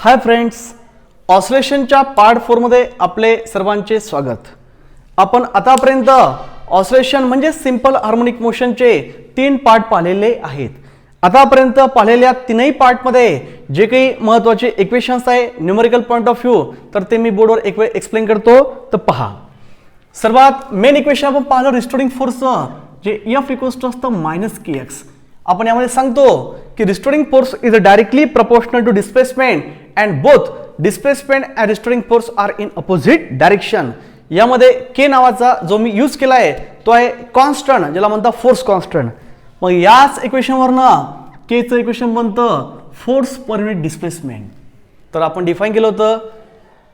Hi friends, ऑसिलेशनच्या part 4 मध्ये आपले सर्वांचे स्वागत। आपण आतापर्यंत ऑसिलेशन म्हणजे सिंपल हार्मोनिक मोशनचे 3 पार्ट पाहिलेले आहेत। आतापर्यंत पाहिलेल्या तीनही पार्ट मध्ये जे काही महत्त्वाचे इक्वेशन्स आहे न्यूमेरिकल पॉइंट ऑफ व्ह्यू तर ते मी बोर्डवर एक वेळ एक्सप्लेन करतो तर पहा। सर्वात मेन इक्वेशन आपण पाहिलं रिस्टोरिंग फोर्स जे F = -kx। आपण यामध्ये सांगतो की restoring force is directly proportional to displacement and both displacement and restoring force are in opposite direction. यामध्ये के नावाचा जो मी यूज केला आहे तो आहे कॉन्स्टंट, ज्याला म्हणतात फोर्स कॉन्स्टंट। मग याच इक्वेशन वरनं के चं इक्वेशन बनतं फोर्स पर युनिट डिस्प्लेसमेंट। तर आपण डिफाइन केलं होतं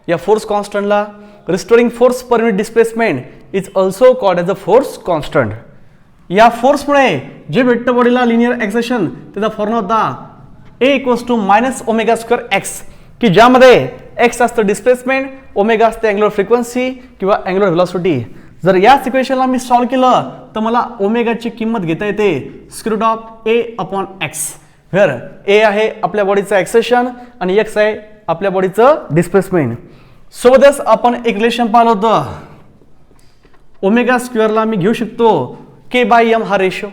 या फोर्स कॉन्स्टंटला restoring force per unit displacement is also called as a force constant. या फोर्समुळे जे भेटतं बॉडीला लिनियर एक्सेशन त्याचा फॉर्म्युला होता A = -ω²x, की ज्यामध्ये x असतं डिस्प्लेसमेंट, ओमेगा असते अँग्युलर फ्रिक्वेन्सी किंवा अँग्युलर व्हेलॉसिटी। जर या इक्वेशनला मी सॉल्व केलं तर मला ओमेगाची किंमत घेता येते √A/x, वेअर A आहे आपल्या बॉडीचं एक्सेशन आणि x आहे आपल्या बॉडीचं डिस्प्लेसमेंट। सोबतच आपण एक रिलेशन पाहिलं होतं ω² मी घेऊ शकतो k/m हा रेशो।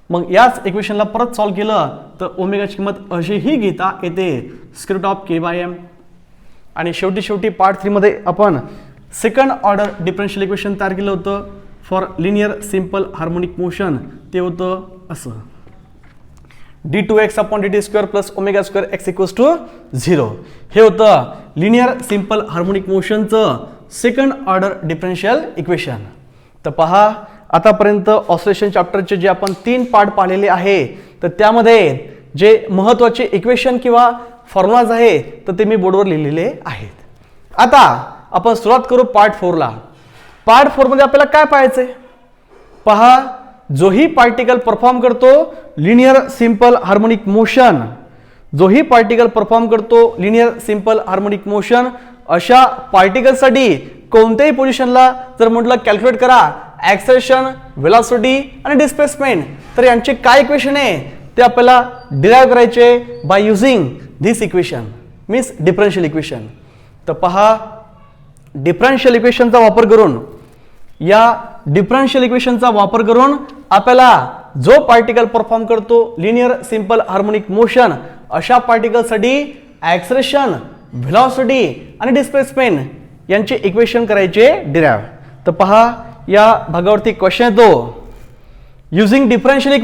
मग याच इक्वेशनला परत सॉल्व केलं तर ओमेगाची किंमत अशीही घेता येते √k/m। आणि शेवटी पार्ट 3 मध्ये आपण सेकंड ऑर्डर डिफरन्शियल इक्वेशन तयार केलं होतं for linear simple harmonic motion. ते होतं असं d2x/dt² + ω²x = 0। हे होतं लिनियर सिंपल हार्मोनिक मोशनचं सेकंड ऑर्डर डिफरन्शियल इक्वेशन। तर पहा, आतापर्यंत ऑसिलेशन चॅप्टरचे जे आपण 3 पार्ट पाहिलेले आहे तर त्यामध्ये जे महत्त्वाचे इक्वेशन किंवा फॉर्म्युलाज आहे तर ते मी बोर्डवर लिहिलेले आहेत। आता आपण सुरुवात करू पार्ट 4 ला। पार्ट 4 मध्ये आपल्याला काय पाहायचंय पहा, जोही पार्टिकल परफॉर्म करतो लिनियर सिंपल हार्मोनिक मोशन, जोही पार्टिकल परफॉर्म करतो लिनियर सिंपल हार्मोनिक मोशन, अशा पार्टिकलसाठी कोणत्याही पोझिशनला जर म्हटलं कॅल्क्युलेट करा एक्सेलरेशन, व्हेलॉसिटी आणि डिस्प्लेसमेंट, तर यांचे काय इक्वेशन आहे ते आपल्याला डिराइव्ह करायचे by using this equation means differential equation. तर पहा, डिफरन्शियल इक्वेशनचा वापर करून या डिफरन्शियल इक्वेशनचा वापर करून आपल्याला जो पार्टिकल परफॉर्म करतो लिनियर सिंपल हार्मोनिक मोशन अशा पार्टिकलसाठी एक्सेलरेशन, व्हेलॉसिटी आणि डिस्प्लेसमेंट यांचे इक्वेशन करायचे डिराइव्ह। तर पहा, या भागावरती क्वेश्चन येतो using differential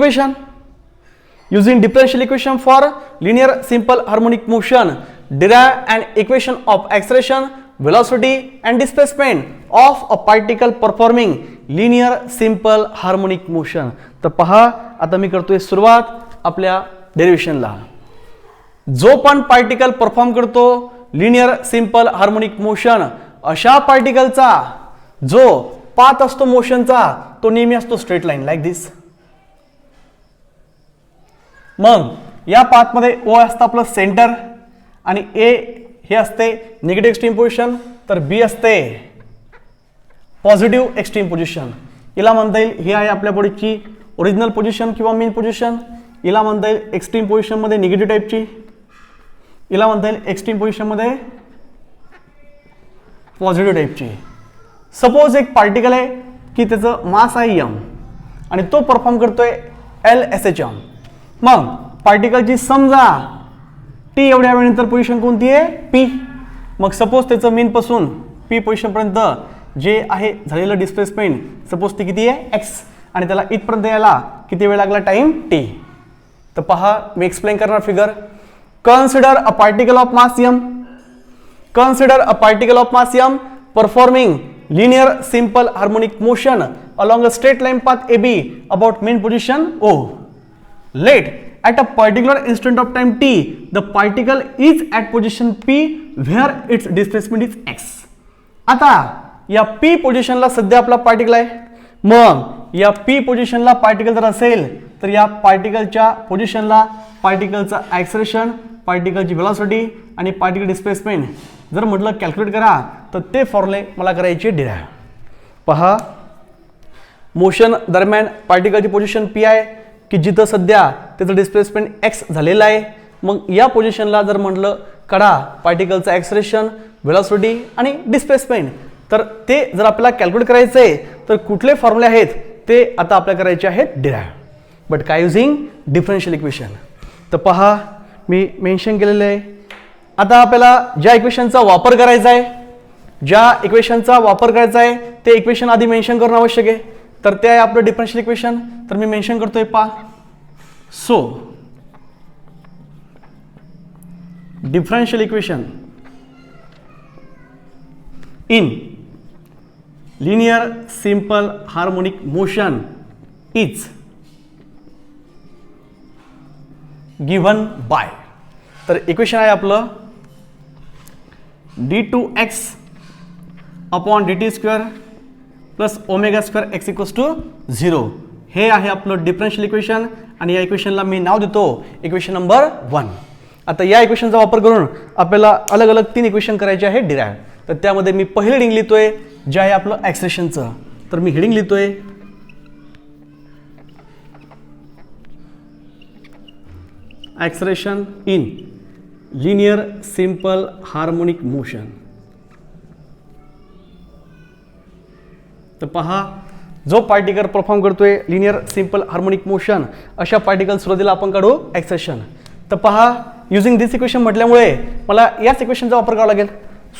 equation for linear simple harmonic motion derive an equation of acceleration, velocity and displacement of a particle performing linear simple harmonic motion। तर पहा, आता मी करतोय सुरुवात आपल्या डेरिव्हेशनला। जो पण पार्टिकल परफॉर्म करतो लिनियर सिंपल हार्मोनिक मोशन अशा पार्टिकलचा जो पाथ असतो मोशनचा तो नेहमी असतो स्ट्रेट लाईन लाईक दिस। मग या पाथ मध्ये O असतं आपलं सेंटर आणि A हे असते निगेटिव्ह एक्स्ट्रीम पोझिशन तर B असते पॉझिटिव्ह एक्स्ट्रीम पोझिशन। याला म्हणता येईल ही आहे आपल्या बॉडीची ओरिजिनल पोझिशन किंवा मेन पोझिशन। याला म्हणता येईल एक्स्ट्रीम पोझिशन मध्ये निगेटिव्ह टाईपची, याला म्हणता येईल एक्स्ट्रीम पोझिशन मध्ये पॉझिटिव्ह टाईपची। सपोज एक पार्टिकल आहे की त्याचं मास आहे m आणि तो परफॉर्म करतोय LSHM। मग पार्टिकलची समजा T एवढ्या वेळेनंतर पोझिशन कोणती आहे P। मग सपोज त्याचं मेन पासून P पोझिशन पर्यंत जे आहे झालेलं डिस्प्लेसमेंट सपोज ती किती आहे x आणि त्याला इथपर्यंत यायला किती वेळ लागला टाइम t। तर पहा, मी एक्सप्लेन करणार figure. Consider a particle of mass m performing linear simple harmonic motion along a straight line path AB about main position O. Let at a particular instant of time t the particle is at position P where its displacement is x। आता या P पोझिशनला सध्या आपला particle आहे। मग या P पोझिशनला particle जर असेल तर या पार्टिकलच्या पोझिशनला पार्टिकलचा एक्सेलरेशन, पार्टिकलची व्हेलॉसिटी आणि पार्टिकल डिस्प्लेसमेंट जर म्हटलं कॅल्क्युलेट करा तर ते फॉर्म्युले मला करायचे डिराइव्ह। पहा, मोशन दरम्यान पार्टिकलची पोझिशन P आहे की जिथं सध्या त्याचं डिस्प्लेसमेंट x झालेलं आहे। मग या पोझिशनला जर म्हटलं काढा पार्टिकलचं ॲक्सलरेशन, व्हेलॉसिटी आणि डिस्प्लेसमेंट. तर ते जर आपल्याला कॅल्क्युलेट करायचं आहे तर कुठले फॉर्म्युले आहेत ते आता आपल्याला करायचे आहेत डिराईव्ह, बट काय युझिंग डिफरन्शियल इक्वेशन. तर पहा मी मेन्शन केलेलं आहे. आता आपल्याला ज्या इक्वेशनचा वापर करायचा आहे, ते इक्वेशन आधी मेन्शन करणं आवश्यक आहे. तर ते आहे आपलं डिफरन्शियल इक्वेशन. तर मी मेन्शन करतोय पहा. So differential equation in linear simple harmonic motion is given by, तर इक्वेशन आहे आपलं d2x upon dt square plus omega square x equals to 0. हे आहे आपलं डिफरन्शियल इक्वेशन आणि या इक्वेशनला मी नाव देतो इक्वेशन नंबर 1. आता या इक्वेशनचा वापर करून आपल्याला अलग अलग 3 इक्वेशन करायचे आहे डिराईव्ह. तर त्यामध्ये मी पहिलं हेडिंग लिहितोय जे आहे आपलं ॲक्सलेरेशनचं. तर मी हेडिंग लिहितोय acceleration in linear simple harmonic motion. तर पहा जो पार्टिकल परफॉर्म करतोय लिनियर सिंपल हार्मोनिक मोशन अशा पार्टिकल सुरुवातीला आपण काढू ॲक्सलेरेशन. तर पहा युझिंग दिस इक्वेशन म्हटल्यामुळे मला याच इक्वेशनचा वापर करावा लागेल.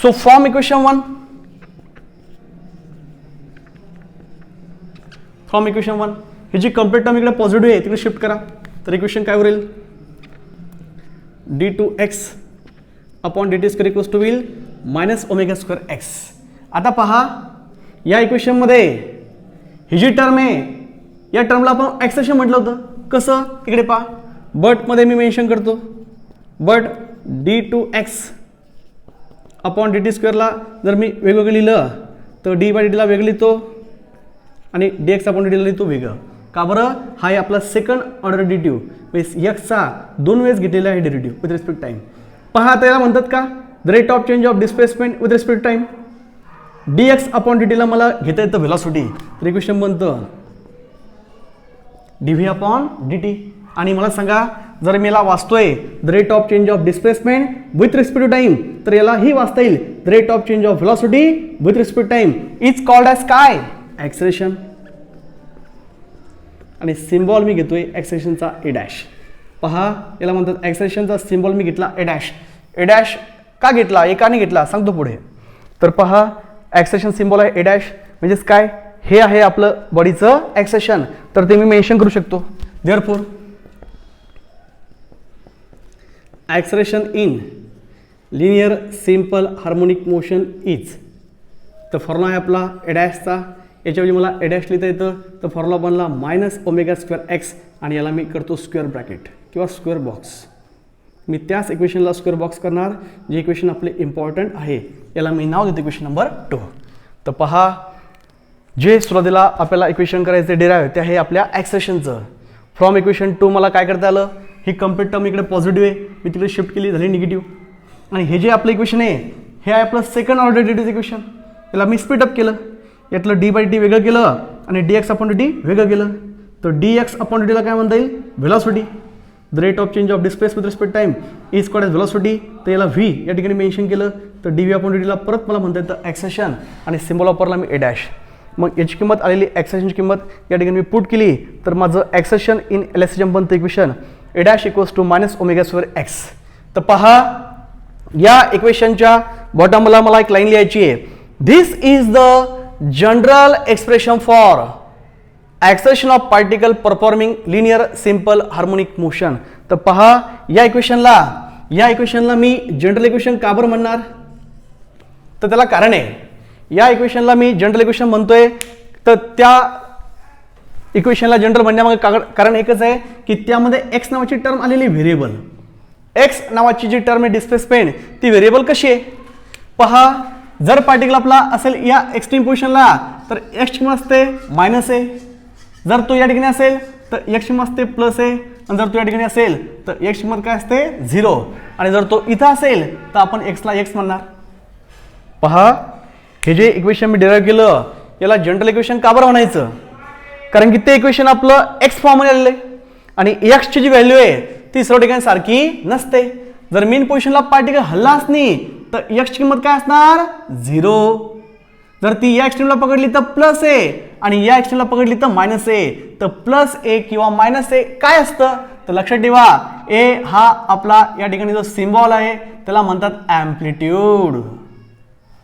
So from equation 1, from equation 1 ही जी कंप्लीट टर्म इकडे पॉझिटिव्ह आहे तिकडे शिफ्ट करा. तर इक्वेशन काय होईल d2x upon dt square equals to होईल मायनस ओमेगा स्क्वेअर x. आता पहा या इक्वेशनमध्ये ही जी टर्म आहे या टर्मला आपण ॲक्सलेरेशन म्हटलं होतं. कसं इकडे पहा बटमध्ये मी मेन्शन करतो. बट d2x अपॉन dt स्क्वेअरला जर मी वेगवेगळं लिहिलं तर डी बाय डीला वेगळं लिहितो आणि dx अपॉन डीला लिहितो वेगळं. का बरं? हा आहे आपला सेकंड ऑर्डर डेरिव्हेटिव्ह म्हणजे एक्सचा 2 वेळेस घेतलेला आहे डेरिव्हेटिव्ह विथ रिस्पेक्ट टाइम. पहा त्याला म्हणतात का the rate of change of displacement with respect time. dx upon डीटीला मला घेता येतं व्हेलॉसिटी. तर इक्वेशन बनतं dv अपॉन dt. आणि मला सांगा जर मी याला वाचतोय the rate of change of displacement with respect to time तर याला ही वाचता येईल the rate of change of velocity with respect time is called as काय ॲक्सलेरेशन. आणि सिम्बॉल मी घेतोय ॲक्सलेरेशनचा ए डॅश. पहा याला म्हणतात ॲक्सलेरेशनचा सिम्बॉल मी घेतला ए डॅश. ए डॅश का घेतला एकाने घेतला सांगतो पुढे. तर पहा ॲक्सलेरेशन सिम्बॉल आहे ए डॅश म्हणजेच काय हे आहे आपलं बॉडीचं ॲक्सलेरेशन. तर ते मी मेन्शन करू शकतो. Therefore acceleration in linear simple harmonic motion is. तर फॉर्म्युला आहे आपला ए डॅशचा. याच्याऐवजी मला ए डॅश लिहिता येतं तर फॉर्म्युला बनला मायनस ओमेगा स्क्वेअर एक्स आणि याला मी करतो स्क्वेअर ब्रॅकेट किंवा स्क्वेअर बॉक्स. मी त्याच इक्वेशनला स्क्वेअर बॉक्स करणार जे इक्वेशन आपले इम्पॉर्टंट आहे. याला मी नाव देतो इक्वेशन नंबर 2. तर पहा जे सुरुवातीला आपल्याला इक्वेशन करायचे डिराईव्ह ते आहे आपल्या ॲक्सलेरेशनचं. फ्रॉम इक्वेशन 2 मला काय करता आलं ही कंप्लीट टर्म इकडे पॉझिटिव्ह आहे मी तिकडे शिफ्ट केली झाली निगेटिव्ह. आणि हे जे आपलं इक्वेशन आहे हे आहे आपलं सेकंड ऑर्डर डेरिव्हेटिव्ह इक्वेशन. याला मी स्पीड अप केलं. यातलं डी बाय टी वेगळं केलं आणि dx अपॉन dt वेगळं केलं. तर dx अपॉन dtला काय म्हणता येईल velocity. The rate of change of displace with respect time is called as velocity. तर याला v या ठिकाणी मेन्शन केलं. तर dv अपॉन dtला परत मला म्हणता येतं ॲक्सलेरेशन आणि सिम्बॉल वापरला मी ए डॅश. मग याची किंमत आलेली ॲक्सलेरेशनची किंमत या ठिकाणी मी पुट केली तर माझं ॲक्सलेरेशन इन एलएसएम बनतं equation a dash equals to minus omega square x. तर पहा या इक्वेशनच्या बॉटमला मला एक लाईन लिहायची आहे. This is the general expression for acceleration of particle performing linear simple harmonic motion. तर पहा या इक्वेशनला मी जनरल इक्वेशन का बरं म्हणणार तर त्याला कारण आहे. या इक्वेशनला मी जनरल इक्वेशन म्हणतोय तर त्या इक्वेशनला जनरल म्हणण्यामागे कारण एकच आहे की त्यामध्ये एक्स नावाची टर्म आलेली व्हेरिएबल. एक्स नावाची जी टर्म आहे डिस्प्लेसमेंट ती व्हेरिएबल कशी आहे पहा. जर पार्टिकल आपला असेल या एक्स्ट्रीम पोझिशनला तर एक्स किंमत असते मायनस आहे. जर तो या ठिकाणी असेल तर एक्स किंमत असते प्लस आहे. आणि जर तो या ठिकाणी असेल तर एक्स किंमत काय असते 0. आणि जर तो इथं असेल तर आपण एक्सला एक्स म्हणणार. पहा हे जे इक्वेशन मी डिराईव्ह केलं याला जनरल इक्वेशन का बरं म्हणायचं कारण की ते इक्वेशन आपलं एक्स फॉर्ममध्ये आलेलं आहे आणि एक्सची जी व्हॅल्यू आहे ती सर्व ठिकाणी सारखी नसते. जर मेन पोझिशनला पार्टिकल हल्लाच नाही तर एक्सची किंमत काय असणार 0. जर ती या एक्सट्रीमला पकडली तर प्लस ए आणि या एक्सट्रीमला पकडली तर मायनस ए. तर प्लस ए किंवा मायनस ए काय असतं तर लक्षात ठेवा ए हा आपला या ठिकाणी जो सिम्बॉल आहे त्याला म्हणतात अँप्लिट्यूड.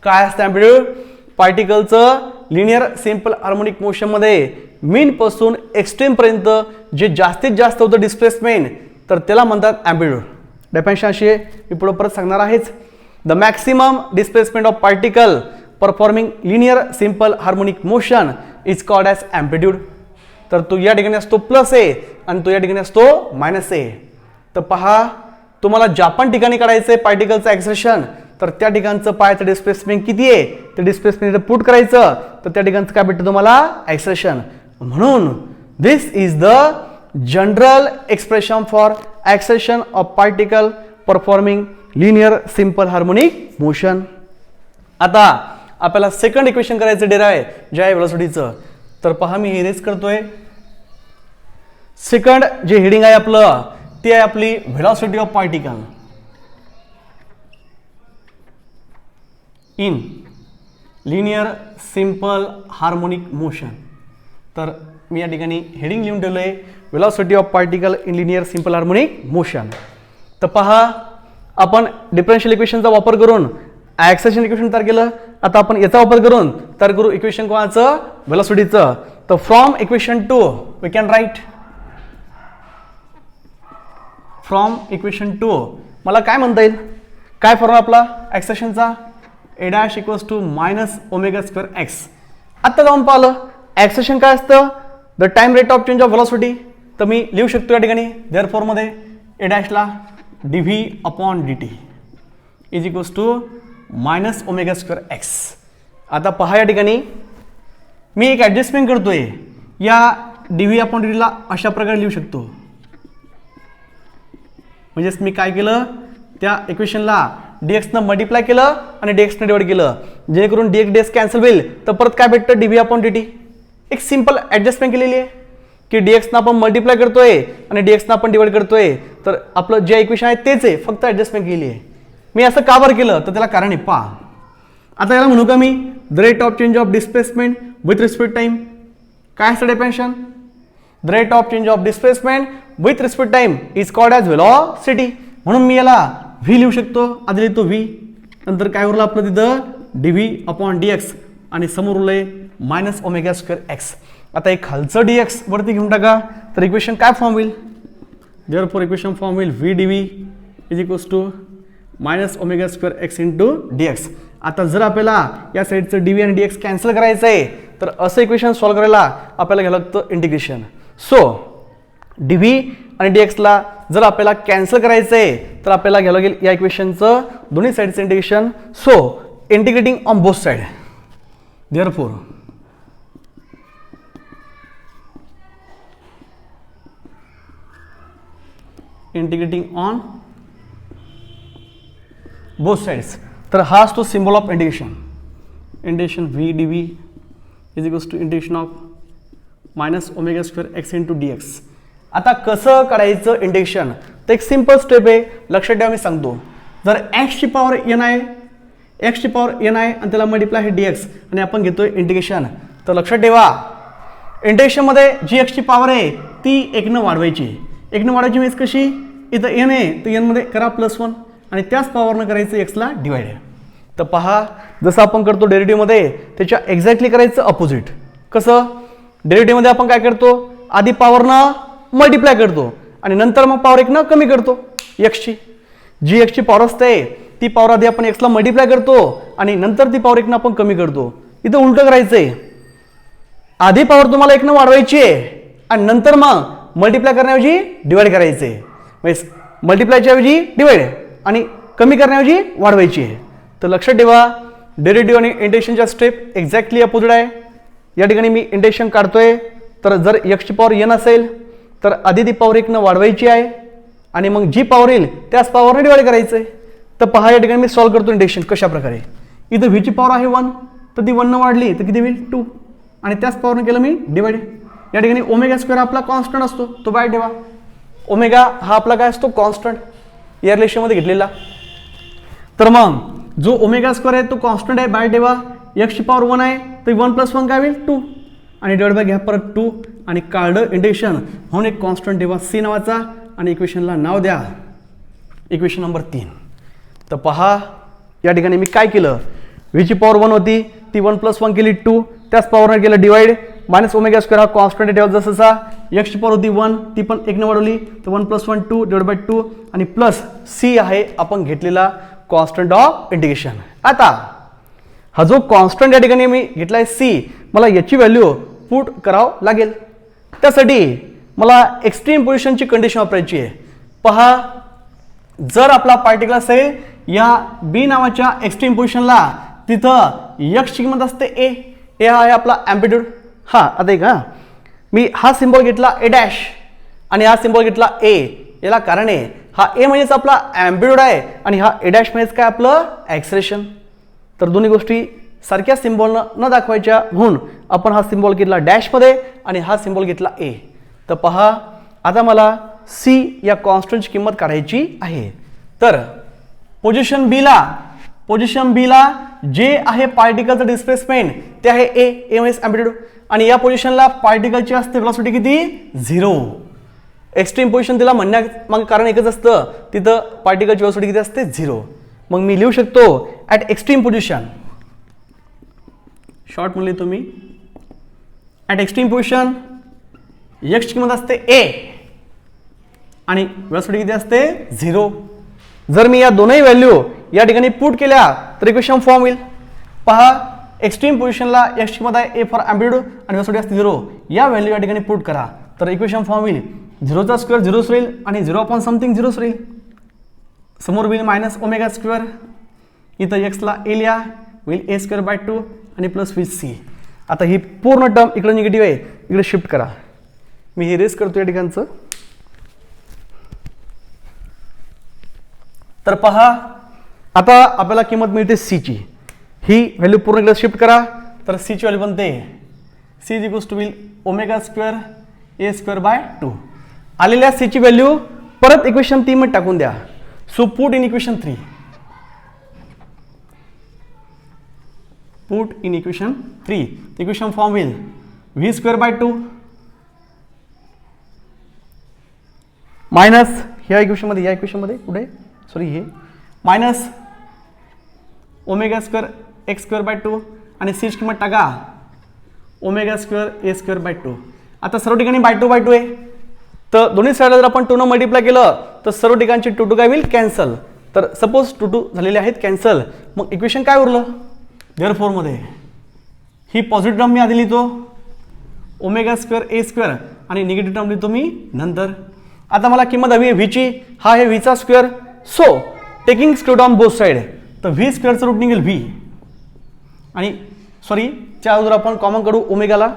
काय असतं अँप्लिट्यूड? पार्टिकलचं लिनियर सिंपल हार्मोनिक मोशन मध्ये मीन पासून एक्स्ट्रीम पर्यंत जे जास्तीत जास्त होतं डिस्प्लेसमेंट तर त्याला म्हणतात अँप्लिट्यूड. डेफिनेशन अशी आहे मी पुढे परत सांगणार आहेच. The maximum displacement of particle performing linear simple harmonic motion is called as amplitude. तर तो या ठिकाणी असतो प्लस ए आणि तो या ठिकाणी असतो मायनस ए. तर पहा तुम्हाला ज्या पण ठिकाणी काढायचं आहे पार्टिकलचं ॲक्सेलरेशन तर त्या ठिकाणचं पायाचं डिस्प्लेसमेंट किती आहे ते डिस्प्लेसमेंट पुट करायचं तर त्या ठिकाणचं काय भेटतं तुम्हाला ॲक्सेलरेशन. म्हणून this is the general expression for acceleration of particle performing linear simple harmonic motion. आता आपल्याला सेकंड इक्वेशन करायचं डेराय जे आहे व्हेलॉसिटीचं. तर पहा मी हे रेज करतोय. सेकंड जे हेडिंग आहे आपलं ते आहे आपली velocity of particle in linear simple harmonic motion. तर मी या ठिकाणी हेडिंग लिहून ठेवलं आहे velocity of particle in linear simple harmonic motion. तर पहा आपण डिफरन्शियल इक्वेशनचा वापर करून ॲक्सेलरेशन इक्वेशन तयार केलं. आता आपण याचा वापर करून तयार करू इक्वेशन कोणाचं व्हेलॉसिटीचं. तर from equation 2 we can write from equation 2 मला काय म्हणता येईल काय फॉर्म्युला आपला ॲक्सेलरेशनचा a dash equals to minus omega square x. आत्ता जाऊन पाहिलं ॲक्सेलरेशन काय असतं the time rate of change of velocity. तर मी लिहू शकतो या ठिकाणी देअरफॉर मध्ये ए डॅशला d v upon d t is equals to minus omega square x. आता पहा या ठिकाणी मी एक ॲडजस्टमेंट करतोय या डी व्ही अपॉन डी टीला अशा प्रकारे लिहू शकतो. म्हणजेच मी काय केलं त्या इक्वेशनला डीएक्सनं मल्टिप्लाय केलं आणि डीएक्सनं डिवाइड केलं जेणेकरून डीएक्स डीएक्स कॅन्सल होईल तर परत काय भेटतं D v upon d T. एक सिंपल ॲडजस्टमेंट केलेली आहे की डीएक्सनं आपण मल्टिप्लाय करतोय आणि डीएक्सनं आपण डिवाइड करतोय तर आपलं जे इक्वेशन आहे तेच आहे फक्त ॲडजस्टमेंट केली आहे. मी असं का बरं केलं तर त्याला कारण आहे पहा. आता याला म्हणू का me the rate of change of displacement with respect time. काय असतं definition the rate of change of displacement with respect time is called as velocity. म्हणून मी याला व्ही लिहू शकतो. आधी लिहितो व्ही नंतर काय उरलं आपलं तिथं D v upon D x आणि समोर उरलंय मायनस ओमेगा स्क्वेअर एक्स. आता एक खालचं डी एक्स वरती घेऊन टाका तर इक्वेशन काय फॉर्म होईल देअरफॉर इक्वेशन फॉर्म होईल v d v is equals to minus omega square x into d x. आता जर आपल्याला या साईडचं डी व्ही आणि डी एक्स कॅन्सल करायचं आहे तर असं इक्वेशन सॉल्व्ह करायला आपल्याला घ्यावं लागतं इंटिग्रेशन. सो डी व्ही आणि डी एक्सला जर आपल्याला कॅन्सल करायचं आहे तर आपल्याला घ्यावं लागेल या इक्वेशनचं दोन्ही साईडचं integration. So integrating on both side therefore integrating on both sides. तर हा असतो symbol of integration. Integration v d v is equals to integration of minus omega square x into d x. आता कसं करायचं इंटिग्रेशन तर एक simple step आहे लक्षात ठेवा मी सांगतो. जर एक्सची पॉवर एन आहे एक्सची पॉवर एन आहे आणि त्याला मल्टिप्लाय आहे डी एक्स आणि आपण घेतोय इंटिग्रेशन तर लक्षात ठेवा इंटिग्रेशनमध्ये जी एक्सची पॉवर आहे ती एकनं वाढवायची. एकनं वाढवायची म्हणजे कशी इथं एन आहे तर एनमध्ये करा +1 आणि त्याच पॉवरनं करायचं एक्सला डिवाइड. तर पहा जसं आपण करतो डेरिव्हेटिव्हमध्ये त्याच्या एक्झॅक्टली करायचं अपोजिट. कसं डेरिव्हेटिव्हमध्ये आपण काय करतो आधी पॉवरनं मल्टिप्लाय करतो आणि नंतर मग पॉवर एकनं कमी करतो. एक्सची जी एक्सची पॉवर असते ती पॉवर आधी आपण एक्सला मल्टिप्लाय करतो आणि नंतर ती पॉवर एकनं आपण कमी करतो. इथं उलटं करायचंय आधी पॉवर तुम्हाला एकनं वाढवायची आहे आणि नंतर मग मल्टिप्लाय करण्याऐवजी डिवाइड करायचे. म्हणजे मल्टिप्लायच्या ऐवजी डिवाइड आणि कमी करण्याऐवजी वाढवायची आहे. तर लक्षात ठेवा डेरिव्हेटिव्ह आणि इंटिग्रेशनच्या स्टेप एक्झॅक्टली अपोजिट आहे. या ठिकाणी मी इंटिग्रेशन काढतोय तर जर एक्सची पॉवर एन असेल तर आधी ती पॉवर एकनं वाढवायची आहे आणि मग जी पॉवर येईल त्याच पॉवरने डिवाइड करायचं आहे. तर पहा या ठिकाणी मी सॉल्व्ह करतो इंटिग्रेशन कशा प्रकारे. इथं व्हीची पॉवर आहे 1 तर ती 1 वाढली तर किती होईल 2 आणि त्याच पॉवरने केलं मी डिवाइड. या ठिकाणी ओमेगा स्क्वेअर आपला कॉन्स्टंट असतो तो बाय ठेवा. ओमेगा हा आपला काय असतो कॉन्स्टंट या रिलेशनमध्ये घेतलेला. तर मग जो ओमेगा स्क्वेअर आहे तो कॉन्स्टंट आहे बाय ठेवा, एक्सची पॉवर 1 आहे तर 1 + 1 काय होईल 2 आणि डिवाइड बाय घ्या परत 2 आणि काढलं इंटिग्रेशन म्हणून एक कॉन्स्टंट ठेवा सी नावाचा आणि इक्वेशनला नाव द्या इक्वेशन नंबर 3. तर पहा या ठिकाणी मी काय केलं, व्हीची पॉवर 1 होती ती 1 + 1 केली 2, त्याच पॉवरने केलं डिवाइड, मायनस ओमेगा स्क्वेअर हा कॉन्स्टंट ठेवा जसा, एक्सची पॉवर होती 1 ती पण 1 ने वाढवली तर 1 + 1 2 डिवाइड बाय 2 आणि प्लस सी आहे आपण घेतलेला कॉन्स्टंट ऑफ इंटिग्रेशन. आता हा जो कॉन्स्टंट या ठिकाणी मी घेतलाय सी, मला याची व्हॅल्यू पुट करावं लागेल. त्यासाठी मला एक्स्ट्रीम पोझिशनची कंडिशन वापरायची आहे. पहा जर आपला पार्टिकल असेल या बी नावाच्या एक्स्ट्रीम पोझिशनला, तिथं एक्सची किंमत असते ए, ए हा आहे आपला ॲम्प्लिट्यूड. हा आता एक मी हा सिम्बॉल घेतला ए डॅश आणि हा सिम्बॉल घेतला ए, याला कारण आहे हा ए म्हणजेच आपला ॲम्प्लिट्यूड आहे आणि हा ए डॅश म्हणजेच काय आपलं ॲक्सेलरेशन. तर दोन्ही गोष्टी सारख्या सिम्बॉलनं न दाखवायच्या म्हणून आपण हा सिम्बॉल घेतला डॅशमध्ये आणि हा सिम्बॉल घेतला ए. तर पहा आता मला सी या कॉन्स्टंटची किंमत काढायची आहे. तर पोझिशन बीला जे आहे पार्टिकलचं डिस्प्लेसमेंट ते आहे ए, ए म्हणजे ॲम्प्लिट्यूड आणि या पोझिशनला पार्टिकलची असते व्हेलॉसिटी किती 0. एक्स्ट्रीम पोझिशन तिला म्हणण्यामागे कारण एकच असतं, तिथं पार्टिकलची व्हेलॉसिटी किती असते 0. मग मी लिहू शकतो ॲट एक्स्ट्रीम पोझिशन, शॉर्ट म्हणले तुम्ही ॲट एक्स्ट्रीम पोझिशन एक्सची किंमत असते ए आणि व्हेलॉसिटी किती असते 0. जर मी या दोनही व्हॅल्यू या ठिकाणी पुट केल्या तर इक्वेशन फॉर्म होईल. पहा एक्स्ट्रीम पोझिशनला एक्सची किंमत आहे ए फॉर ॲम्प्लिट्यूड आणि व्हेलॉसिटी असते 0, या व्हॅल्यू या ठिकाणी पुट करा तर इक्वेशन फॉर्म होईल 0चा स्क्वेअर 0 राहील आणि 0 अपॉन समथिंग 0 राहील, समोर होईल मायनस ओमेगा स्क्वेअर, इथं एक्सला ए लिहा होईल ए स्क्वेअर बाय 2 आणि प्लस विथ सी. आता ही पूर्ण टर्म इकडे निगेटिव्ह आहे, इकडे शिफ्ट करा. मी हे रेस करतो या ठिकाणचं. तर पहा आता आपल्याला किंमत मिळते सीची, ही व्हॅल्यू पूर्ण इकडे शिफ्ट करा तर सीची व्हॅल्यू बनते c is equals to will omega square a square by 2. आलेल्या सीची व्हॅल्यू परत इक्वेशन 3 मध्ये टाकून द्या. So put in equation 3, put in equation 3, equation form होईल व्ही स्क्वेअर बाय 2 मायनस ह्या इक्वेशनमध्ये, या इक्वेशनमध्ये कुठे सॉरी हे minus omega square x square by 2 आणि सीची किंमत टाका omega square a square by 2. आता सर्व ठिकाणी बाय 2 आहे तर दोन्ही साईडला जर आपण 2 न मल्टिप्लाय केलं तर सर्व ठिकाणचे 2 काय होईल कॅन्सल. तर सपोज 2 झालेले आहेत कॅन्सल, मग इक्वेशन काय उरलं देअरफॉर मध्ये ही पॉझिटिव्ह टर्म मी आधी लिहितो ओमेगा स्क्वेअर ए स्क्वेअर आणि निगेटिव्ह टर्म लिहितो मी नंतर. आता मला किंमत हवी आहे व्हीची, हा आहे व्हीचा square, so taking square on both side तर व्ही स्क्वेअरचं रूट निघेल व्ही आणि सॉरी च्या अगोदर आपण कॉमन काढू ओमेगाला,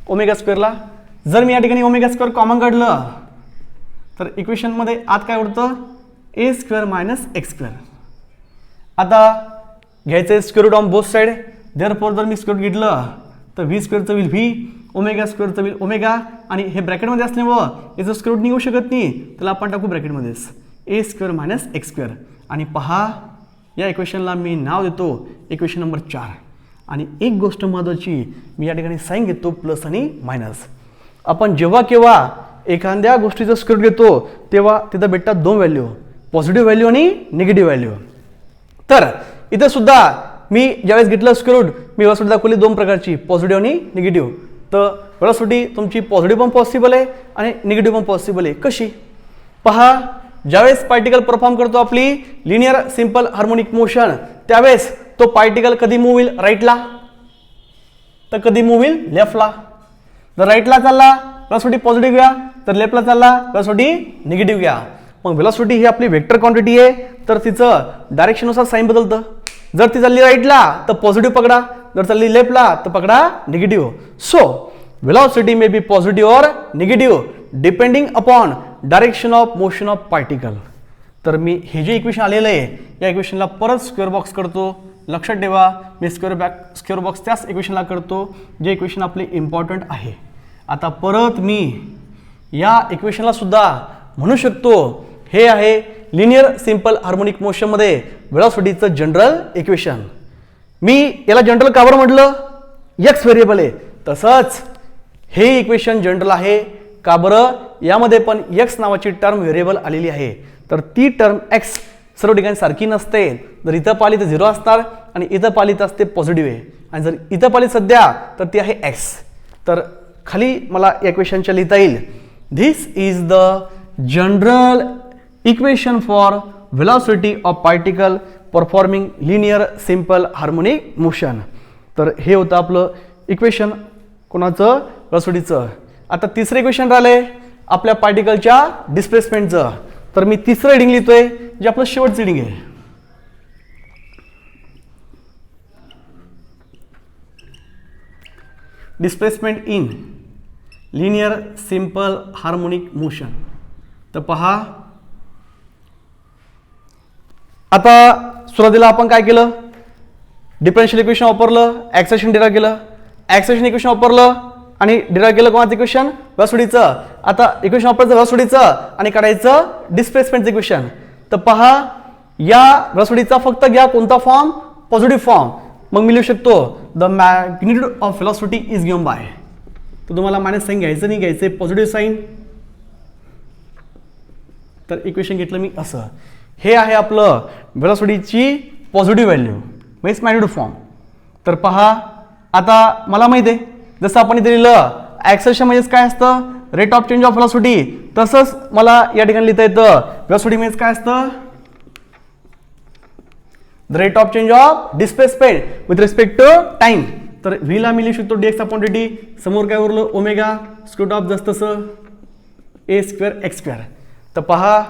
ओमेगा स्क्वेअरला. जर मी या ठिकाणी ओमेगा स्क्वेअर कॉमन काढलं तर इक्वेशनमध्ये आत काय उरतं a square minus x square. आता घ्यायचं square root on both side, therefore जर मी स्क्वेअर रूट घेतलं तर व्ही स्क्वेअरचं होईल व्ही, ओमेगा स्क्वेअरचं होईल ओमेगा आणि हे ब्रॅकेटमध्ये असल्यामुळं याचं स्क्वेअर रूट निघू शकत नाही, त्याला आपण टाकू ब्रॅकेटमध्येच ए स्क्वेअर मायनस एक्स स्क्वेअर. आणि पहा या इक्वेशनला मी नाव देतो इक्वेशन नंबर 4. आणि एक गोष्ट महत्त्वाची, मी या ठिकाणी साईन घेतो प्लस आणि मायनस. आपण जेव्हा केव्हा एखाद्या गोष्टीचं स्क्वेअर रूट घेतो तेव्हा तिथं भेटतात 2 व्हॅल्यू, पॉझिटिव्ह व्हॅल्यू आणि निगेटिव्ह व्हॅल्यू. तर इथं सुद्धा मी ज्यावेळेस घेतलं स्क्वेअर रूट मी व्हेलॉसिटी दाखवली 2 प्रकारची, पॉझिटिव्ह आणि निगेटिव्ह. तर व्हेलॉसिटी तुमची पॉझिटिव्ह पण पॉसिबल आहे आणि निगेटिव्ह पण पॉसिबल आहे. कशी पहा, ज्यावेळेस पार्टिकल परफॉर्म करतो आपली लिनियर सिंपल हार्मोनिक मोशन त्यावेळेस तो पार्टिकल कधी मूव्ह होईल राईटला तर कधी मूव्ह होईल लेफ्टला. जर राईटला चालला व्हेलॉसिटी पॉझिटिव्ह घ्या, तर लेफ्टला चालला व्हेलॉसिटी निगेटिव्ह घ्या. मग व्हेलॉसिटी ही आपली वेक्टर क्वांटिटी आहे तर तिचं डायरेक्शननुसार साईन बदलतं. जर ती चालली राईटला तर पॉझिटिव्ह पकडा, जर चालली लेफ्टला तर पकडा negative. So velocity may be positive or negative depending upon direction of motion of particle. तर मी हे जे इक्वेशन आलेलं आहे या इक्वेशनला परत स्क्वेअर बॉक्स करतो. लक्षात ठेवा मी स्क्वेअर बॉक्स त्याच इक्वेशनला करतो जे इक्वेशन आपले इम्पॉर्टंट आहे. आता परत मी या इक्वेशनला सुद्धा म्हणू शकतो हे आहे लिनियर सिंपल हार्मोनिक मोशनमध्ये व्हेलॉसिटीचं जनरल इक्वेशन. मी याला जनरल का बरं म्हटलं? एक्स व्हेरिएबल आहे. तसंच हे इक्वेशन जनरल आहे का बरं? यामध्ये पण एक्स नावाची टर्म व्हेरिएबल आलेली आहे. तर ती टर्म एक्स सर्व ठिकाणी सारखी नसते. जर इथं पाली तर 0 असणार आणि इथं पाली तर असते पॉझिटिव्ह आहे. आणि जर इथं पाली सध्या तर ती आहे एक्स. तर खाली मला या इक्वेशनच्या लिहिता येईल, this is the general equation for velocity of particle performing linear simple harmonic motion. तर हे होतं आपलं इक्वेशन कोणाचं? व्हेलॉसिटीचं. आता तिसरं इक्वेशन राहिलंय आपल्या पार्टिकलच्या डिस्प्लेसमेंटचं. तर मी तिसरं रिडिंग लिहितोय जे आपलं शेवटचं रिडिंग आहे. Displacement in linear simple harmonic motion. तर पहा, आता सुरुवातीला आपण काय केलं? डिफरन्शियल इक्वेशन वापरलं, ॲक्सेलेरेशन डिराइव्ह केलं, ॲक्सेलेरेशन इक्वेशन वापरलं आणि डिराइव्ह केलं कोणाचं इक्वेशन? व्हेलॉसिटीचं. आता इक्वेशन वापरायचं व्हेलॉसिटीचं आणि काढायचं डिस्प्लेसमेंटचं इक्वेशन. तर पहा, या व्हेलॉसिटीचा फक्त घ्या कोणता फॉर्म? Positive form. मग मी लिहू शकतो the magnitude of velocity is given bye. तर तुम्हाला मायनस साईन घ्यायचं नाही, घ्यायचं पॉझिटिव्ह साईन. तर इक्वेशन घेतलं मी असं. हे आहे आपलं व्हेलॉसिटीची पॉझिटिव्ह व्हॅल्यू म्हणजे मॅग्निट्यूड फॉर्म. तर पहा, आता मला माहिती आहे जसं आपण इथे लिहिलं ॲक्सेलेरेशन म्हणजेच काय असतं? Rate of change of velocity. तसंच मला या ठिकाणी लिहिता येतं व्हेलॉसिटी म्हणजे काय असतं? The rate of change of displacement with respect to time. तर व्ही ला मी लिहू शकतो dx अपॉन dt. समोर काय उरलं? ओमेगा स्क्वेअर ऑफ जसं तसं ए स्क्वेअर एक्स स्क्वेअर. तर पहा,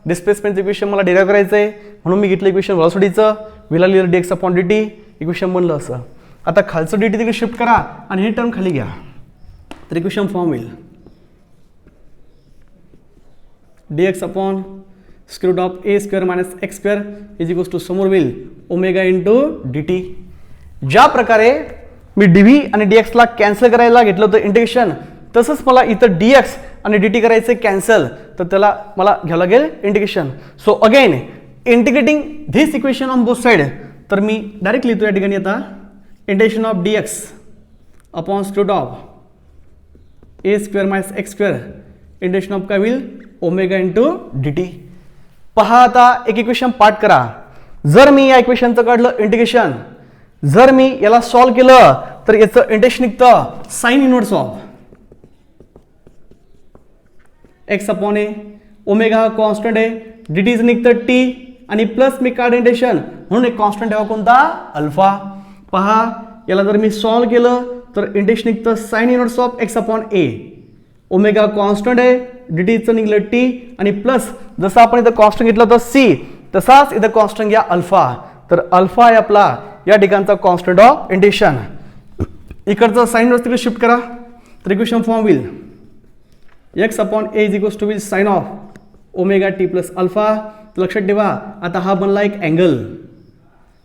डिस्प्लेसमेंटचं इक्वेशन मला डिराइव्ह करायचं आहे म्हणून मी घेतलं इक्वेशन व्हेलॉसिटीचं. व्हीला लिहिलं dx अपॉन dt. इक्वेशन बनलं असं. आता खालचं dt तिकडे शिफ्ट करा आणि हे टर्म खाली घ्या. तर इक्वेशन फॉर्म होईल dx upon square root of a square minus x square is equals to समोर होईल ओमेगा इंटू dt. ज्या प्रकारे मी dv आणि dx ला कॅन्सल करायला घेतलं होतं इंटिग्रेशन, तसंच मला इथं dx आणि dt करायचं कॅन्सल. तर त्याला मला घ्यावं लागेल integration. So again integrating this equation on both side. तर मी डायरेक्ट लिहितो या ठिकाणी आता integration of dx upon square root of a square minus x square integration of काय होईल? Omega into dt. पहा, आता एक इक्वेशन पार्ट करा. जर मी या इक्वेशनचं काढलं इंटिग्रेशन, जर मी याला सॉल्व केलं तर याचं इंटिग्रेशन निघतं sine inverse of x upon A. Omega हा कॉन्स्टंट आहे, dt निघतं टी आणि प्लस मी काढ इंटिग्रेशन म्हणून एक कॉन्स्टंट ठेवा कोणता? अल्फा. पहा, याला जर मी सॉल्व केलं तर इंटिग्रेशन निघतं sine inverse of x upon A. Omega constant आहे, डीटीचं निघलं टी आणि प्लस जसं आपण इथं कॉन्स्टंट घेतलं होतं सी, तसाच इथं कॉन्स्टंट घ्या अल्फा. तर अल्फा आहे आपला या ठिकाणचा कॉन्स्टंट ऑफ इंटिग्रेशन. इकडचं साइन इनवर्स तिकडे शिफ्ट करा. तर इक्वेशन फॉर्म होईल x upon a is equals to will sine of omega t plus alpha. लक्षात ठेवा, आता हा बनला एक अँगल.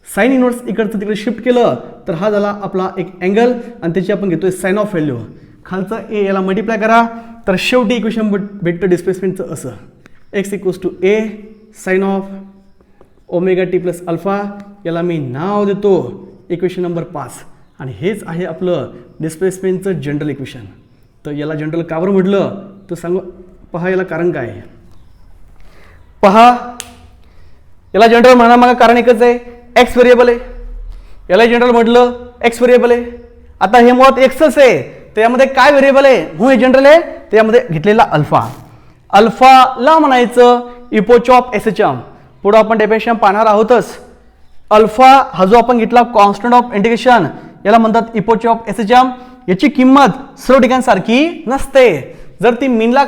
साइन इनवर्स इकडचं तिकडे शिफ्ट केलं तर हा झाला आपला एक अँगल आणि त्याची आपण घेतोय साइन ऑफ व्हॅल्यू. खालचा ए याला मल्टिप्लाय करा तर शेवटी इक्वेशन भेटतं डिस्प्लेसमेंटचं असं x equals to a sine of omega t plus alpha. याला मी नाव देतो इक्वेशन नंबर 5 आणि हेच आहे आपलं डिस्प्लेसमेंटचं जनरल इक्वेशन. तर याला जनरल का बरं म्हटलं तर सांगू. पहा, याला कारण काय आहे? पहा, याला जनरल म्हणण्यामागं कारण एकच आहे, एक्स व्हेरिएबल आहे. याला जनरल म्हटलं एक्स व्हेरिएबल आहे. आता हे मुळात एक्सच आहे, त्यामध्ये काय व्हेरिएबल आहे? म्हणून हे जनरल आहे. त्यामध्ये घेतलेला अल्फा. अल्फाला म्हणायचं इपोच ऑफ एसएचएम. पुढे आपण डेफिनेशन पाहणार आहोतच. अल्फा हा जो आपण घेतला कॉन्स्टंट ऑफ इंटिग्रेशन याला म्हणतात इपोच ऑफ एसएचएम. याची किंमत सर्व ठिकाणी सारखी नसते. जर ती मीनला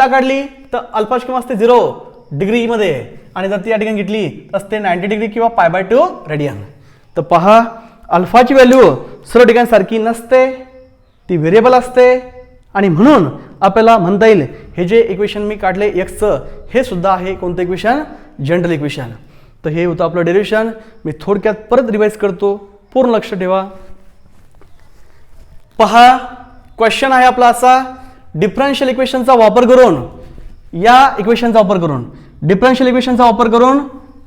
काढली तर अल्फाची किंमत असते 0 डिग्रीमध्ये आणि जर ती या ठिकाणी घेतली तर असते 90 डिग्री किंवा π/2 रेडियन. तर पहा, अल्फाची व्हॅल्यू सर्व ठिकाणी सारखी नसते, ती व्हेरिएबल असते आणि म्हणून आपल्याला म्हणता येईल हे जे इक्वेशन मी काढले एक्सचं हे सुद्धा आहे कोणतं इक्वेशन? General equation. तर हे होतं आपलं डेरिव्हेशन. मी थोडक्यात परत रिवाइज करतो, पूर्ण लक्ष ठेवा. पहा, क्वेश्चन आहे आपला असा, डिफरन्शियल इक्वेशनचा वापर करून या इक्वेशनचा वापर करून, डिफरन्शियल इक्वेशनचा वापर करून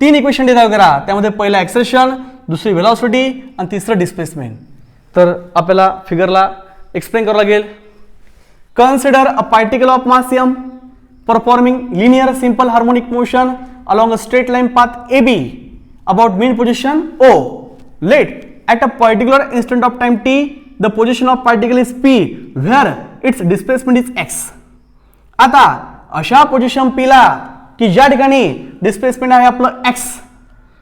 3 इक्वेशन डिराईव्ह करा. त्यामध्ये पहिला ॲक्सेलरेशन, दुसरी व्हेलॉसिटी आणि तिसरं डिस्प्लेसमेंट. तर आपल्याला फिगरला एक्सप्लेन करावं लागेल. Consider a particle of mass m performing linear simple harmonic motion along a straight line path AB about mean position O. Let at a particular instant of time t the position of particle is p where its displacement is x. आता अशा position p ला की ज्या ठिकाणी displacement आहे आपलं x.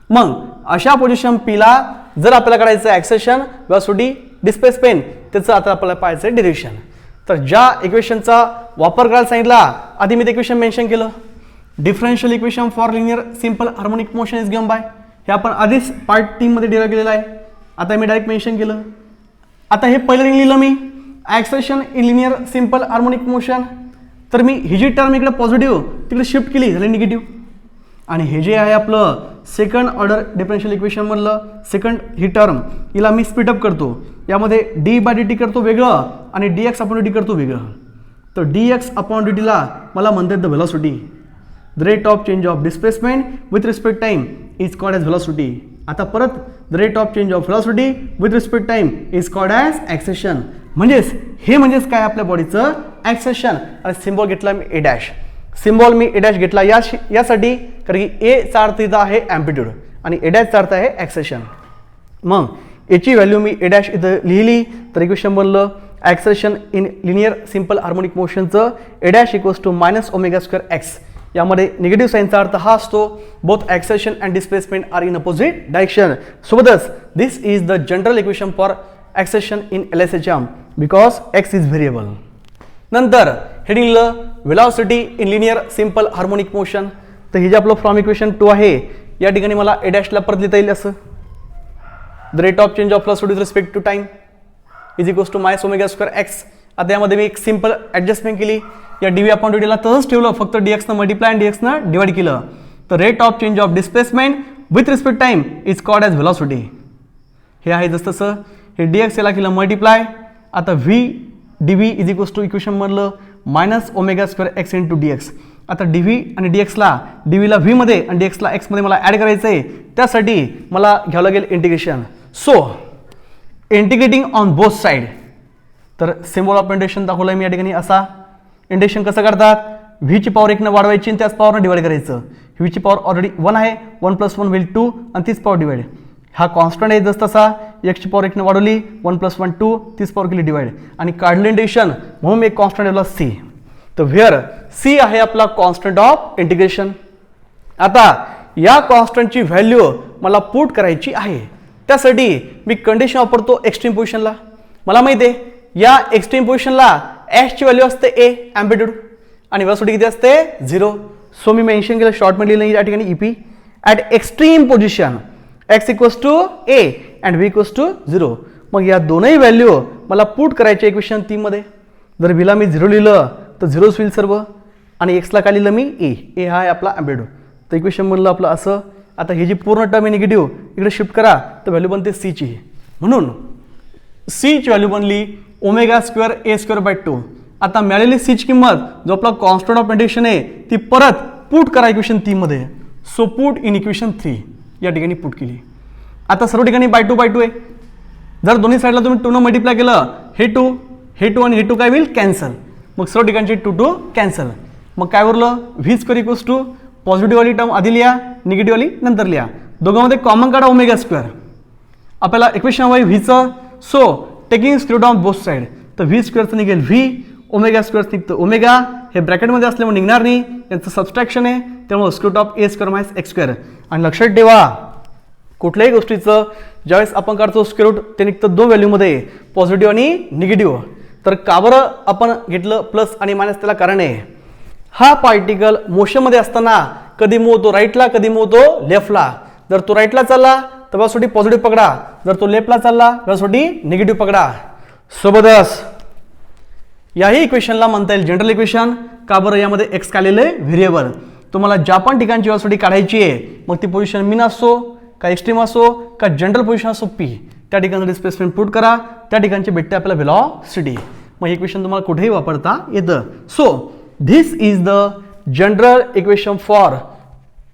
मग अशा पोझिशन p ला जर आपल्याला करायचं ॲक्सेलरेशन, वेलोसिटी, डिस्प्लेसमेंट, त्याचं आता आपल्याला पाहायचं डिरेक्शन. तर ज्या इक्वेशनचा वापर करायला सांगितला, आधी मी ते इक्वेशन मेन्शन केलं. Differential equation for linear simple harmonic motion is given bye, हे आपण आधीच पार्ट 3 मध्ये डिराईव्ह केलेलं आहे. आता मी डायरेक्ट मेन्शन केलं. आता हे पहिलं लिहिलं मी acceleration in linear simple harmonic motion. तर मी ही जी टर्म इकडे पॉझिटिव्ह तिकडे शिफ्ट केली, झाली निगेटिव्ह. आणि हे जे आहे आपलं सेकंड ऑर्डर डिफरन्शियल इक्वेशन मधलं सेकंड ही टर्म, हिला मी स्पीडअप करतो. यामध्ये डी बाय डी टी करतो वेगळं आणि d x upon d T करतो वेगळं. तर डी एक्स अपॉन डी टीला मला म्हणतात the velocity. The rate of change of displacement with respect time is called as velocity. आता परत the rate of change of velocity with respect time is called as acceleration. म्हणजेच काय आपल्या बॉडीचं acceleration. आणि सिम्बॉल घेतला मी ए डॅश. सिम्बॉल मी ए डॅश घेतला यासाठी कारण की ए चा अर्थ इथं आहे ॲम्प्लिट्यूड आणि ए डॅशचा अर्थ आहे ॲक्सेलरेशन. मग याची व्हॅल्यू मी ए डॅश इथं लिहिली. तर इक्वेशन बनलं acceleration in linear simple harmonic मोशनचं a dash equals to minus omega square x. यामध्ये निगेटिव्ह साईनचा अर्थ हा असतो. Both acceleration and displacement are in opposite direction. सोबतच this is the general equation for acceleration in LHM because x is variable. नंतर heading लिहिलं velocity in linear simple harmonic motion. तर हे जे आपलं फ्रॉम इक्वेशन 2 आहे, या ठिकाणी मला ए डॅशला परत लिहिता येईल असं. The rate of change of velocity with respect to time is equals to minus omega square x. आता यामध्ये मी एक सिंपल ॲडजस्टमेंट केली. या डी व्ही अपॉन डी टीला तसंच ठेवलं, फक्त डी एक्सनं मल्टिप्लाय आणि डी एक्सनं डिवाइड केलं. तर rate of change of displacement with respect time is called as velocity. हे आहे जसं तसं. हे डी एक्स याला केलं मल्टिप्लाय. आता v d v is equals to equation मधलं minus omega square x into d x. आता डी व्ही आणि डी एक्सला डी व्हीला व्हीमध्ये आणि डी एक्सला एक्समध्ये मला ॲड करायचं आहे. त्यासाठी मला घ्यावं लागेल integration. So integrating on both side. तर सिम्बॉल ऑफ इंटिग्रेशन दाखवलं आहे मी या ठिकाणी असा. इंटिग्रेशन कसं करतात, व्हीची पॉवर 1 वाढवायची आणि त्याच पॉवरनं डिवाइड करायचं. व्हीची पॉवर ऑलरेडी 1 आहे, 1 + 1 होईल 2 आणि तीच पॉवर डिवाइड. हा कॉन्स्टंट आहे जसं तसा. एक्सची पॉवर 1 वाढवली, 1 + 1 2, तीच पॉवर केली डिवाइड आणि काढलं इंटिग्रेशन म्हणून मी एक कॉन्स्टंट ठेवला सी. तर व्हेअर सी आहे आपला कॉन्स्टंट ऑफ इंटिग्रेशन. आता या कॉन्स्टंटची व्हॅल्यू मला पुट करायची आहे. त्यासाठी मी कंडिशन वापरतो एक्स्ट्रीम पोझिशनला. मला माहिती आहे या एक्स्ट्रीम पोझिशनला एक्सची व्हॅल्यू असते ए ॲम्प्लिट्यूड आणि व्हेलॉसिटी किती असते 0. सो मी मेन्शन केलं शॉर्टमध्ये लिहिलं या ठिकाणी EP at extreme position x equals to a and v equals to 0. मग या दोनही व्हॅल्यू मला पुट करायचे इक्वेशन 3 मध्ये. जर व्हीला मी 0 लिहिलं तर 0च होईल सर्व आणि एक्सला काय लिहिलं मी ए हा आहे आपला ॲम्प्लिट्यूड. तर इक्वेशन म्हणलं आपलं असं. आता ही जी पूर्ण टर्म आहे निगेटिव्ह इकडे शिफ्ट करा तर व्हॅल्यू बनते सीची. म्हणून सीची व्हॅल्यू बनली omega square a square by 2. आता मिळालेली सीची किंमत जो आपला कॉन्स्टंट ऑफ इंटिग्रेशन आहे ती परत पुट करा इक्वेशन 3 मध्ये. सो पुट इन इक्वेशन 3 या ठिकाणी पुट केली. आता सर्व ठिकाणी बाय 2 आहे. जर दोन्ही साईडला तुम्ही 2 न मल्टिप्लाय केलं हे 2 आणि हे 2 काय होईल कॅन्सल. मग सर्व ठिकाणची 2 कॅन्सल. मग काय उरलं v square equals to positive वाली टर्म आधी लिहा, निगेटिव्ह वाली नंतर लिहा. दोघांमध्ये कॉमन काढा ओमेगा स्क्वेअर. आपल्याला इक्वेशन हवं आहे व्हीचं. So taking square root on both side. तर व्ही स्क्वेअरचं निघेल व्ही, ओमेगा स्क्वेअर निघतं ओमेगा. हे ब्रॅकेटमध्ये असल्यामुळे निघणार नाही, यांचं सबस्ट्रॅक्शन आहे त्यामुळे square root of a square minus x square. आणि लक्षात ठेवा कुठल्याही गोष्टीचं ज्यावेळेस आपण काढतो स्क्वेअर रूट ते निघतं 2 व्हॅल्यूमध्ये पॉझिटिव्ह आणि निगेटिव्ह. तर का बरं आपण घेतलं प्लस आणि मायनस, त्याला कारण आहे हा पार्टिकल मोशनमध्ये असताना कधी मूव होतो राईटला कधी मूव होतो लेफ्टला. जर तो राईटला चालला तर व्हेलॉसिटी पॉझिटिव्ह पकडा, जर तो लेफ्टला चालला व्हेलॉसिटी निगेटिव्ह पकडा. सोबतच याही इक्वेशनला म्हणता येईल जनरल इक्वेशन. का बरं यामध्ये एक्स काढलेलं आहे व्हेरिएबल. तुम्हाला ज्या पण ठिकाणची व्हेलॉसिटी काढायची आहे मग ती पोझिशन मीन असो का एक्स्ट्रीम असो का जनरल पोझिशन असो पी, त्या ठिकाणी डिस्प्लेसमेंट पुट करा, त्या ठिकाणचे भेटते आपल्याला व्हेलॉसिटी. मग हे इक्वेशन तुम्हाला कुठेही वापरता येतं. So this is the general equation for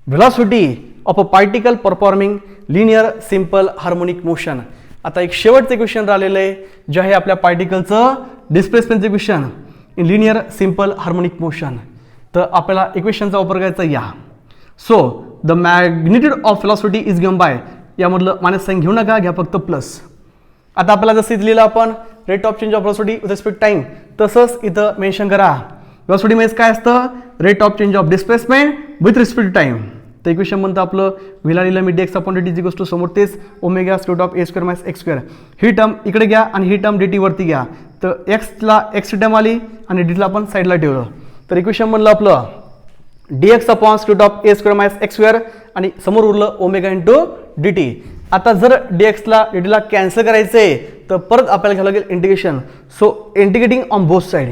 velocity of a particle performing linear simple harmonic motion. आता एक शेवटचं इक्वेशन राहिलेलं आहे जे आहे आपल्या पार्टिकलचं डिस्प्लेसमेंटचं equation in linear simple harmonic motion. तर आपल्याला इक्वेशनचा वापर करायचा या. So the magnitude of velocity is given by, यामधलं मायनस साइन घेऊ नका, घ्या फक्त प्लस. आता आपल्याला जसं इथं लिहिलं आपण rate of change of velocity with respect time, तसंच इथं मेन्शन करा व्हेलॉसिटी म्हणजे काय असतं, rate of change of displacement with respect time. तर इक्वेशन म्हणतं आपलं व्हीला लिहिलं मी dx upon dt equals to समोर तेच omega square of a square minus x square. ही टर्म इकडे घ्या आणि ही टर्म dt वरती घ्या. तर एक्सला एक्स टर्म आली आणि डीला आपण साईडला ठेवलं. तर इक्वेशन म्हणलं आपलं dx upon square of a square minus x square आणि समोर उरलं ओमेगा इंटू dt. आता जर dxला dtला कॅन्सल करायचंय तर परत आपल्याला घ्यावं लागेल integration. So integrating on both side.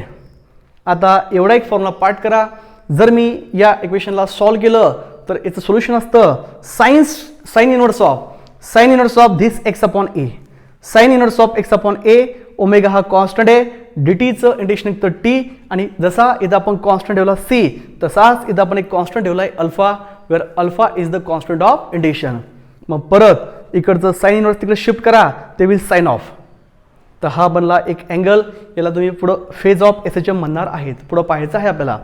आता एवढा एक फॉर्म्युला पाठ करा. जर मी या इक्वेशनला सॉल्व्ह केलं तर याचं सोल्युशन असतं sine inverse of this x upon A. Sine inverse of x upon A, omega हा कॉन्स्टंट आहे, डीटीचं इंटिग्रेशन निघतं टी, आणि जसा इथं आपण कॉन्स्टंट ठेवला सी तसाच इथं आपण एक कॉन्स्टंट ठेवला आहे alpha, where alpha is the constant of integration. मग परत इकडचं साइन इनवर्स तिकडे शिफ्ट करा, ते विल साइन ऑफ. तर हा बनला एक अँगल, याला तुम्ही पुढं फेज ऑफ SHM म्हणणार आहेत, पुढं पाहायचं आहे आपल्याला.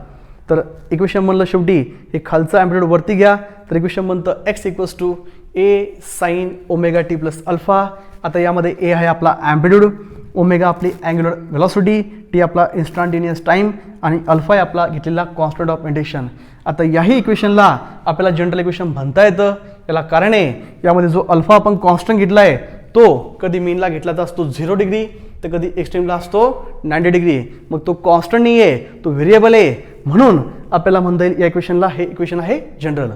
तर इक्वेशन म्हणलं शेवटी हे खालचं ॲम्प्लिट्यूड वरती घ्या. तर इक्वेशन म्हणतं x equals to a sine omega t plus alpha. आता यामध्ये ए आहे आपला ॲम्प्लिट्यूड, ओमेगा आपली अँग्युलर व्हेलॉसिटी, टी आपला इन्स्टंटेनियस टाइम आणि अल्फा आहे आपला घेतलेला कॉन्स्टंट ऑफ इंटिग्रेशन. आता याही इक्वेशनला आपल्याला जनरल इक्वेशन म्हणता येतं. याला कारण आहे यामध्ये जो अल्फा आपण कॉन्स्टंट घेतला आहे तो कधी मीनला घेतला तर असतो 0 डिग्री, तर कधी एक्स्ट्रीमला असतो 90 डिग्री. मग तो कॉन्स्टंट नाही आहे, तो व्हेरिएबल आहे, म्हणून आपल्याला म्हणता येईल या इक्वेशनला हे इक्वेशन आहे जनरल.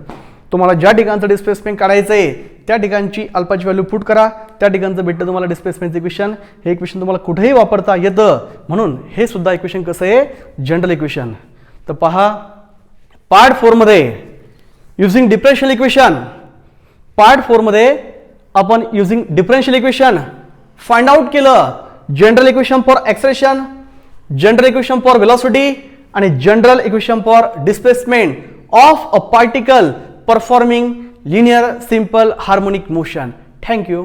तुम्हाला ज्या ठिकाणचं डिस्प्लेसमेंट काढायचं आहे त्या ठिकाणची अल्फाची व्हॅल्यू पुट करा, त्या ठिकाणचं भेटतं तुम्हाला डिस्प्लेसमेंटचं इक्वेशन. हे इक्वेशन तुम्हाला कुठेही वापरता येतं, म्हणून हे सुद्धा इक्वेशन कसं आहे जनरल इक्वेशन. तर पहा पार्ट 4 मध्ये युझिंग डिफरन्शियल इक्वेशन, पार्ट 4 मध्ये आपण using differential equation find out केलं general equation for acceleration, general equation for velocity आणि general equation for displacement of a particle performing linear simple harmonic motion. Thank you.